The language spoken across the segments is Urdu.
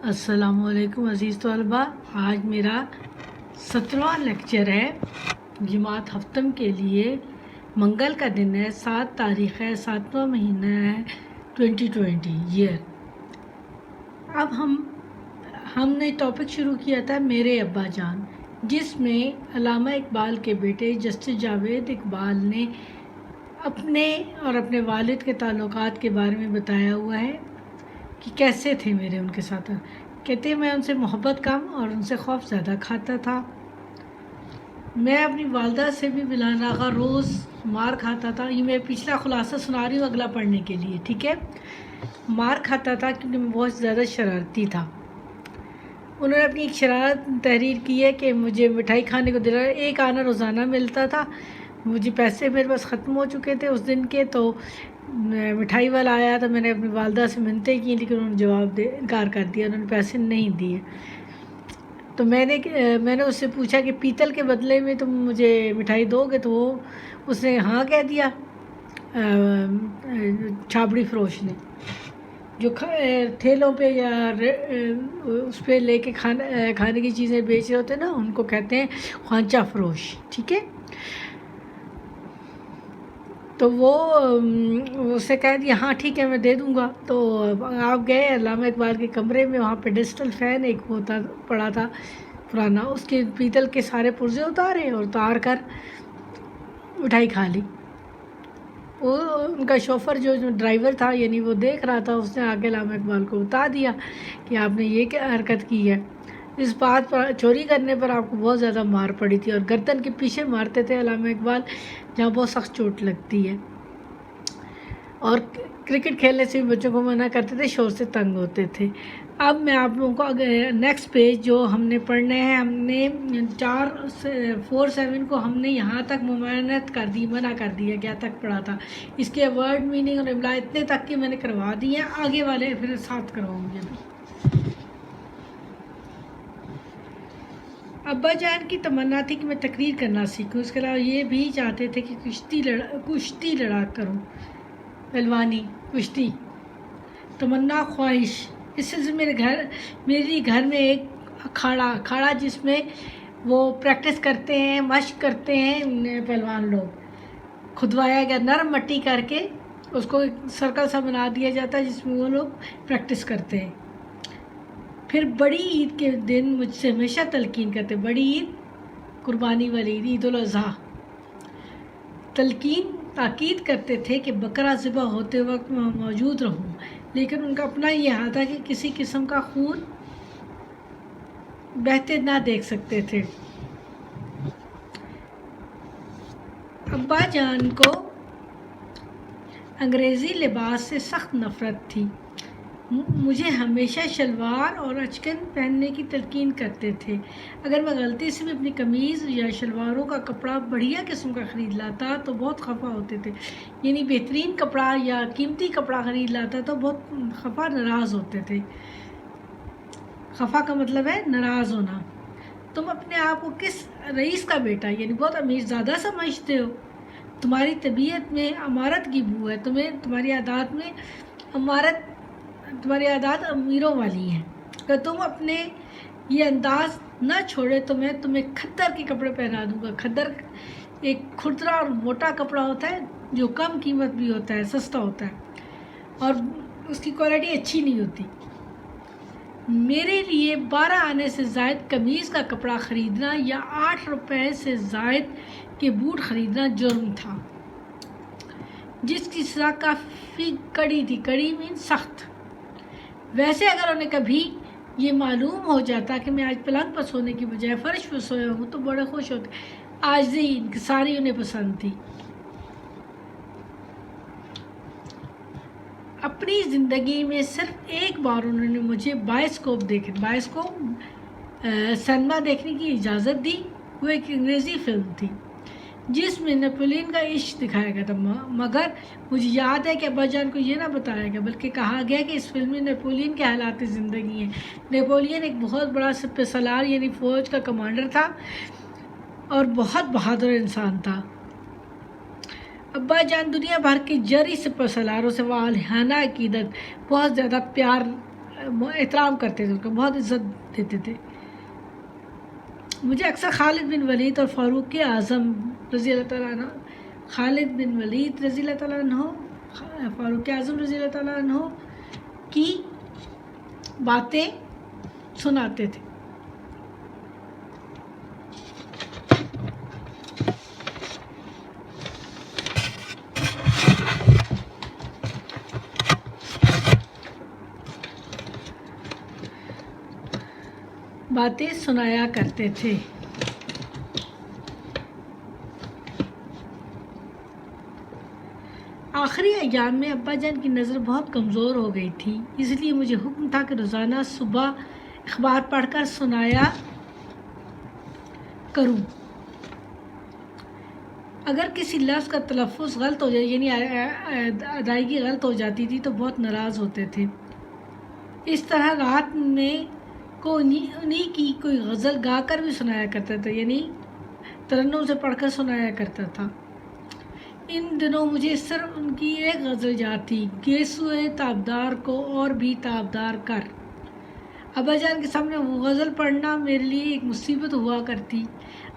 السلام علیکم عزیز طلبہ، آج میرا 17واں لیکچر ہے جماعت ہفتم کے لیے۔ منگل کا دن ہے، 7 تاریخ ہے، 7واں مہینہ ہے 2020 ایئر۔ اب ہم نے ٹاپک شروع کیا تھا میرے ابا جان، جس میں علامہ اقبال کے بیٹے جسٹس جاوید اقبال نے اپنے اور اپنے والد کے تعلقات کے بارے میں بتایا ہوا ہے کہ کیسے تھے میرے ان کے ساتھ۔ کہتے ہیں میں ان سے محبت کم اور ان سے خوف زیادہ کھاتا تھا۔ میں اپنی والدہ سے بھی بلا ناغہ روز مار کھاتا تھا۔ یہ میں پچھلا خلاصہ سنا رہی ہوں اگلا پڑھنے کے لیے، ٹھیک ہے۔ مار کھاتا تھا کیونکہ میں بہت زیادہ شرارتی تھا۔ انہوں نے اپنی ایک شرارت تحریر کی ہے کہ مجھے مٹھائی کھانے کو دلا، ایک آنا روزانہ ملتا تھا۔ مجھے پیسے میرے پاس ختم ہو چکے تھے اس دن کے، تو مٹھائی والا آیا تو میں نے اپنی والدہ سے منتیں کی، لیکن انہوں نے جواب انکار کر دیا، انہوں نے پیسے نہیں دیے۔ تو میں نے اس سے پوچھا کہ پیتل کے بدلے میں تم مجھے مٹھائی دو گے؟ تو اس نے ہاں کہہ دیا، چھابڑی فروش نے، جو ٹھیلوں پہ یا اس پہ لے کے کھانے کی چیزیں بیچ رہے ہوتے ہیں نا، ان کو کہتے ہیں خوانچہ فروش، ٹھیک ہے۔ تو وہ اسے کہہ دیا ہاں ٹھیک ہے میں دے دوں گا۔ تو آپ گئے علامہ اقبال کے کمرے میں، وہاں پہ ڈیجیٹل فین ایک ہوتا پڑا تھا پرانا، اس کے پیتل کے سارے پرزے اتارے اور اتار کر مٹھائی کھا لی۔ وہ ان کا شوفر جو ڈرائیور تھا، یعنی وہ دیکھ رہا تھا، اس نے آ کے علامہ اقبال کو بتا دیا کہ آپ نے یہ کیا حرکت کی ہے۔ اس بات پر، چوری کرنے پر آپ کو بہت زیادہ مار پڑی تھی، اور گردن کے پیچھے مارتے تھے علامہ اقبال، جہاں بہت سخت چوٹ لگتی ہے۔ اور کرکٹ کھیلنے سے بھی بچوں کو منع کرتے تھے، شور سے تنگ ہوتے تھے۔ اب میں آپ لوگوں کو نیکسٹ پیج جو ہم نے پڑھنے ہیں، ہم نے 4.7 کو ہم نے یہاں تک ممانعت کر دی، منع کر دیا گیا تک پڑھا تھا۔ اس کے ورڈ میننگ اور املا اتنے تک کہ میں نے کروا دی ہیں، آگے والے پھر ساتھ کرواؤں گے بھی۔ ابا جان کی تمنا تھی کہ میں تقریر کرنا سیکھوں، اس کے علاوہ یہ بھی چاہتے تھے کہ کشتی لڑا کروں، پہلوانی، کشتی۔ تمنا، خواہش، اس سلسلے میرے گھر میں ایک اکھاڑا جس میں وہ پریکٹس کرتے ہیں، مشق کرتے ہیں پہلوان لوگ، کھدوایا گیا نرم مٹی کر کے، اس کو ایک سرکل سا بنا دیا جاتا ہے جس میں وہ لوگ پریکٹس کرتے ہیں۔ پھر بڑی عید کے دن مجھ سے ہمیشہ تلقین کرتے، بڑی عید قربانی والی عید، عید الاضحیٰ، تاکید کرتے تھے کہ بکرا ذبح ہوتے وقت میں موجود رہوں، لیکن ان کا اپنا یہ حال تھا کہ کسی قسم کا خون بہتے نہ دیکھ سکتے تھے۔ ابا جان کو انگریزی لباس سے سخت نفرت تھی، مجھے ہمیشہ شلوار اور اچکن پہننے کی تلقین کرتے تھے۔ اگر میں غلطی سے بھی اپنی قمیض یا شلواروں کا کپڑا بڑھیا قسم کا خرید لاتا تو بہت خفا ہوتے تھے، یعنی بہترین کپڑا یا قیمتی کپڑا خرید لاتا تو بہت خفا، ناراض ہوتے تھے۔ خفا کا مطلب ہے ناراض ہونا۔ تم اپنے آپ کو کس رئیس کا بیٹا، یعنی بہت امیر زادہ سمجھتے ہو؟ تمہاری طبیعت میں امارت کی بو ہے، تمہاری عادات امیروں والی ہیں۔ اگر تم اپنے یہ انداز نہ چھوڑے تو میں تمہیں کھدر کے کپڑے پہنا دوں گا۔ کھدر ایک کھردرا اور موٹا کپڑا ہوتا ہے جو کم قیمت بھی ہوتا ہے، سستا ہوتا ہے، اور اس کی کوالٹی اچھی نہیں ہوتی۔ میرے لیے 12 آنے سے زائد قمیض کا کپڑا خریدنا یا 8 روپے سے زائد کے بوٹ خریدنا جرم تھا، جس کی سزا کافی کڑی تھی۔ کڑی مین سخت۔ ویسے اگر انہیں کبھی یہ معلوم ہو جاتا کہ میں آج پلنگ پر سونے کی بجائے فرش پر سویا ہوں تو بڑے خوش ہوتے۔ عاجزی انکساری انہیں پسند تھی۔ اپنی زندگی میں صرف ایک بار انہوں نے مجھے بائسکوپ سینما دیکھنے کی اجازت دی۔ وہ ایک انگریزی فلم تھی جس میں نیپولین کا عشق دکھایا گیا تھا، مگر مجھے یاد ہے کہ ابا جان کو یہ نہ بتایا گیا، بلکہ کہا گیا کہ اس فلم میں نیپولین کے حالات زندگی ہیں۔ نیپولین ایک بہت بڑا سپہ سالار، یعنی فوج کا کمانڈر تھا، اور بہت بہادر انسان تھا۔ ابا جان دنیا بھر کے جری سپہ سالاروں سے والہانہ عقیدت، بہت زیادہ پیار احترام کرتے تھے، ان کا بہت عزت دیتے تھے۔ مجھے اکثر خالد بن ولید اور فاروق اعظم رضی اللہ تعالیٰ عنہ، خالد بن ولید رضی اللہ تعالیٰ عنہ، فاروق اعظم رضی اللہ تعالیٰ عنہ کی باتیں سناتے تھے۔ باتیں سنایا کرتے تھے۔ آخری ایام میں ابا جان کی نظر بہت کمزور ہو گئی تھی، اس لیے مجھے حکم تھا کہ روزانہ صبح اخبار پڑھ کر سنایا کروں۔ اگر کسی لفظ کا تلفظ غلط ہو جائے، یعنی ادائیگی غلط ہو جاتی تھی، تو بہت ناراض ہوتے تھے۔ اس طرح رات میں کو انہی کی کوئی غزل گا کر بھی سنایا کرتا تھا، یعنی ترنم سے پڑھ کر سنایا کرتا تھا۔ ان دنوں مجھے صرف ان کی ایک غزل یاد تھی، گیسوئے تابدار کو اور بھی تابدار کر۔ ابا جان کے سامنے وہ غزل پڑھنا میرے لیے ایک مصیبت ہوا کرتی۔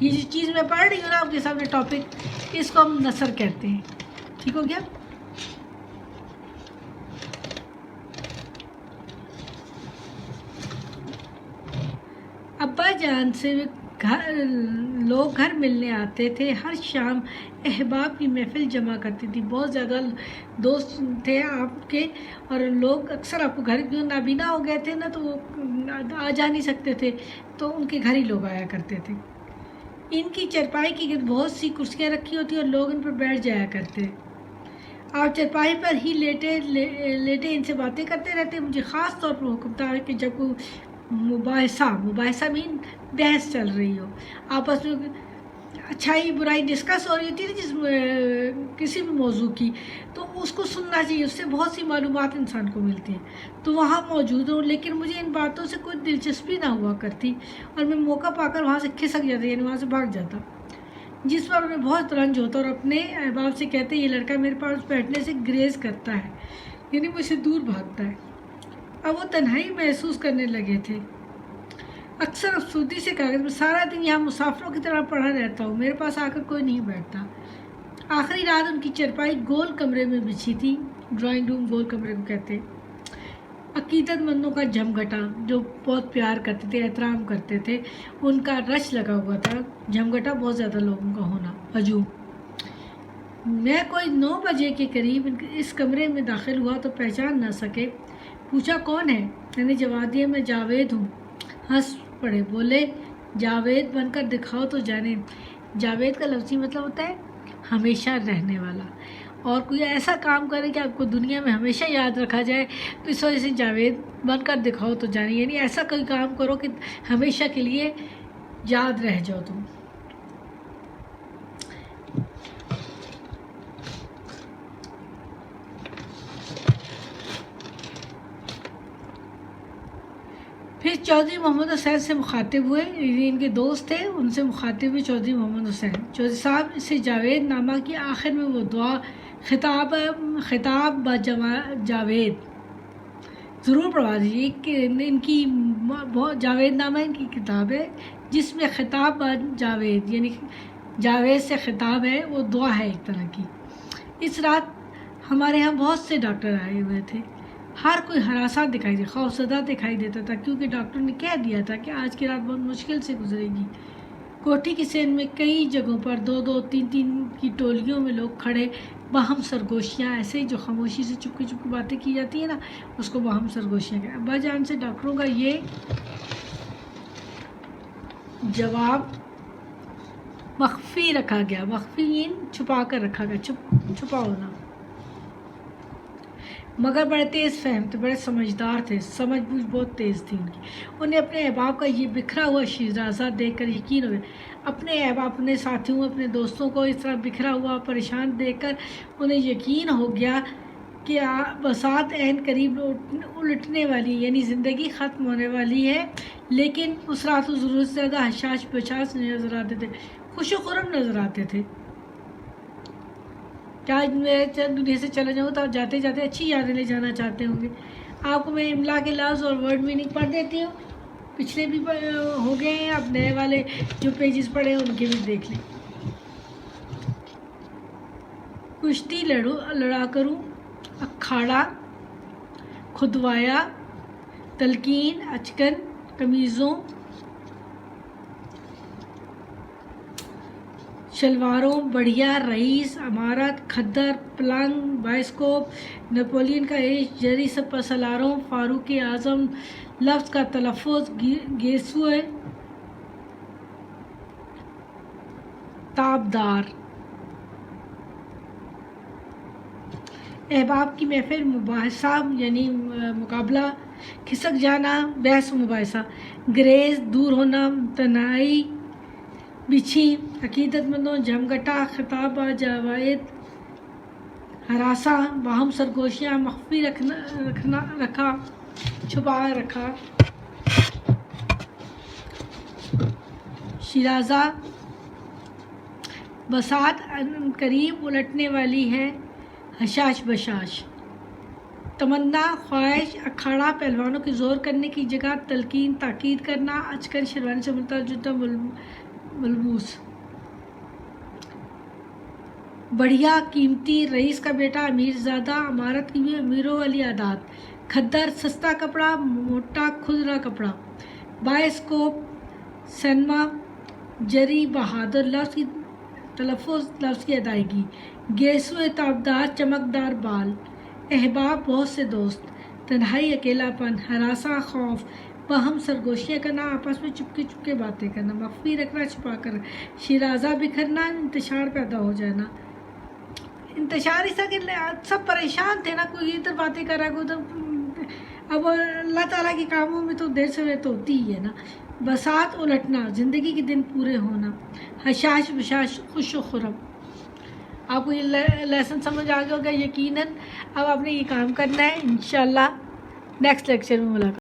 یہ جو چیز میں پڑھ رہی ہوں نا آپ کے سامنے ٹاپک، اس کو ہم نثر کہتے ہیں۔ ٹھیک ہو گیا؟ ابا جان سے لوگ گھر ملنے آتے تھے، ہر شام احباب کی محفل جمع کرتی تھی۔ بہت زیادہ دوست تھے آپ کے، اور لوگ اکثر آپ کو گھر کیوں نابینا ہو گئے تھے نا، تو وہ آ جا نہیں سکتے تھے، تو ان کے گھر ہی لوگ آیا کرتے تھے۔ ان کی چرپائی کی گرد بہت سی کرسیاں رکھی ہوتی اور لوگ ان پر بیٹھ جایا کرتے۔ آپ چرپائی پر ہی لیٹے ان سے باتیں کرتے رہتے۔ مجھے خاص طور پر حکم تھا کہ جب کوئی مباحثہ مین بحث چل رہی ہو، آپس میں اچھائی برائی ڈسکس ہو رہی ہوتی ہے جس کسی بھی موضوع کی، تو اس کو سننا چاہیے، اس سے بہت سی معلومات انسان کو ملتی ہیں، تو وہاں موجود ہوں۔ لیکن مجھے ان باتوں سے کوئی دلچسپی نہ ہوا کرتی، اور میں موقع پا کر وہاں سے کھسک جاتا، یعنی وہاں سے بھاگ جاتا، جس پر انہیں بہت رنج ہوتا، اور اپنے احباب سے کہتے یہ لڑکا میرے پاس بیٹھنے سے گریز کرتا ہے، یعنی مجھ سے دور بھاگتا ہے۔ اب وہ تنہائی محسوس کرنے لگے تھے۔ اکثر افسردگی سے کہا کہ میں سارا دن یہاں مسافروں کی طرح پڑھا رہتا ہوں، میرے پاس آ کر کوئی نہیں بیٹھتا۔ آخری رات ان کی چرپائی گول کمرے میں بچھی تھی، ڈرائنگ روم گول کمرے کو کہتے۔ عقیدت مندوں کا جھمگھٹا، جو بہت پیار کرتے تھے، احترام کرتے تھے، ان کا رش لگا ہوا تھا۔ جھمگھٹا بہت زیادہ لوگوں کا ہونا، ہجوم۔ میں کوئی 9 بجے کے قریب اس کمرے میں داخل ہوا تو پہچان نہ سکے۔ پوچھا کون ہے؟ میں نے جواب دیا میں جاوید ہوں۔ ہنس پڑے، بولے جاوید بن کر دکھاؤ تو جانے۔ جاوید کا لفظی مطلب ہوتا ہے ہمیشہ رہنے والا، اور کوئی ایسا کام کرے کہ آپ کو دنیا میں ہمیشہ یاد رکھا جائے، تو اس وجہ سے جاوید بن کر دکھاؤ تو جانے، یعنی ایسا کوئی کام کرو کہ ہمیشہ کے لیے یاد رہ جاؤ تم۔ پھر چودھری محمد حسین سے مخاطب ہوئے، ان کے دوست تھے، ان سے مخاطب ہوئے چودھری محمد حسین۔ چودھری صاحب سے جاوید نامہ کی آخر میں وہ دعا خطاب با جاوید ضرور پڑھوا دیجیے کہ ان کی جاوید نامہ ان کی کتاب ہے، جس میں خطاب با جاوید یعنی جاوید سے خطاب ہے، وہ دعا ہے ایک طرح کی۔ اس رات ہمارے ہاں بہت سے ڈاکٹر آئے ہوئے تھے، ہر کوئی ہراساں دکھائی دے، خوفزدہ دکھائی دیتا تھا، کیونکہ ڈاکٹر نے کہہ دیا تھا کہ آج کی رات بہت مشکل سے گزرے گی۔ کوٹھی کی سین میں کئی جگہوں پر 2-2 3-3 کی ٹولیوں میں لوگ کھڑے، باہم سرگوشیاں، ایسے ہی جو خاموشی سے چپکی چپکی باتیں کی جاتی ہیں نا، اس کو باہم سرگوشیاں کہتے ہیں۔ ابا جان سے ڈاکٹروں کا یہ جواب مخفی رکھا گیا، مخفی چھپا کر رکھا گیا، چھپا ہونا، مگر بڑے تیز فہم تھے، بڑے سمجھدار تھے، سمجھ بوجھ بہت تیز تھی ان کی۔ انہیں اپنے احباب کا یہ بکھرا ہوا شیرازہ دیکھ کر یقین ہو گیا، اپنے احباب، اپنے ساتھیوں، اپنے دوستوں کو اس طرح بکھرا ہوا پریشان دیکھ کر انہیں یقین ہو گیا کہ بساط عین قریب الٹنے والی، یعنی زندگی ختم ہونے والی ہے۔ لیکن اس رات وہ ضرورت سے زیادہ حشاش بشاش نظر آتے تھے، خوش و خرم نظر آتے تھے۔ کہ آج میں دنیا سے چلا جاؤں تو آپ جاتے جاتے اچھی یادیں لے جانا چاہتے ہوں گے. آپ کو میں املا کے لفظ اور ورڈ میننگ پڑھ دیتی ہوں. پچھلے بھی ہو گئے ہیں, آپ نئے والے جو پیجز پڑھے ہیں ان کے بھی دیکھ لیں. کشتی لڑا کروں, اکھاڑا, کھدوایا, تلقین, اچکن, قمیضوں, شلواروں, بڑھیا, رئیس, عمارت, کھدر, پلنگ, بائسکوپ, نپولین کا عشق, جری سلاروں, فاروق اعظم. لفظ کا تلفظ گیسوئے, تابدار. احباب کی محفل, مباحثہ یعنی مقابلہ. کھسک جانا, بحث و مباحثہ. گریز, دور ہونا. تنہائی, بچھی. عقیدت مندوں, جمگٹا. خطاب جوائد, ہراساں. باہم سرگوشیاں, مخفی رکھا, چھپا رکھا. شیرازہ, بساط قریب الٹنے والی ہے. حشاش بشاش. تمنا, خواہش. اکھاڑا, پہلوانوں کی زور کرنے کی جگہ. تلقین, تاکید کرنا. اچکن, شیروانی سے ملتا جلتا ملبوس. بڑھیا, قیمتی. رئیس کا بیٹا, امیر زادہ. عمارت کی بھی امیروں والی عادات. کھدر, سستا کپڑا, موٹا کھدرا کپڑا. بائسکوپ, سینما. جری, بہادر. لفظ کی تلفظ, لفظ کی ادائیگی. گیسوئے, تابدار, چمکدار بال. احباب, بہت سے دوست. تنہائی, اکیلا پن. ہراساں, خوف. باہم سرگوشیاں کرنا, آپس میں چپکے باتیں کرنا. مخفی رکھنا, چھپا کر. شیرازہ, بکھرنا, انتشار پیدا ہو جانا. انتشار اس طرح کہ سب پریشان تھے نا, کوئی ادھر باتیں کر رہا ہے, کوئی ادھر. اب اللہ تعالیٰ کے کاموں میں تو دیر سے تو ہوتی ہی ہے نا. بساط, الٹنا, زندگی کے دن پورے ہونا. حشاش بشاش, خوش و خرم. آپ کو یہ لیسن سمجھ آ گیا ہوگا یقیناً. اب آپ نے یہ کام کرنا ہے. انشاءاللہ نیکسٹ لیکچر میں ملاقات.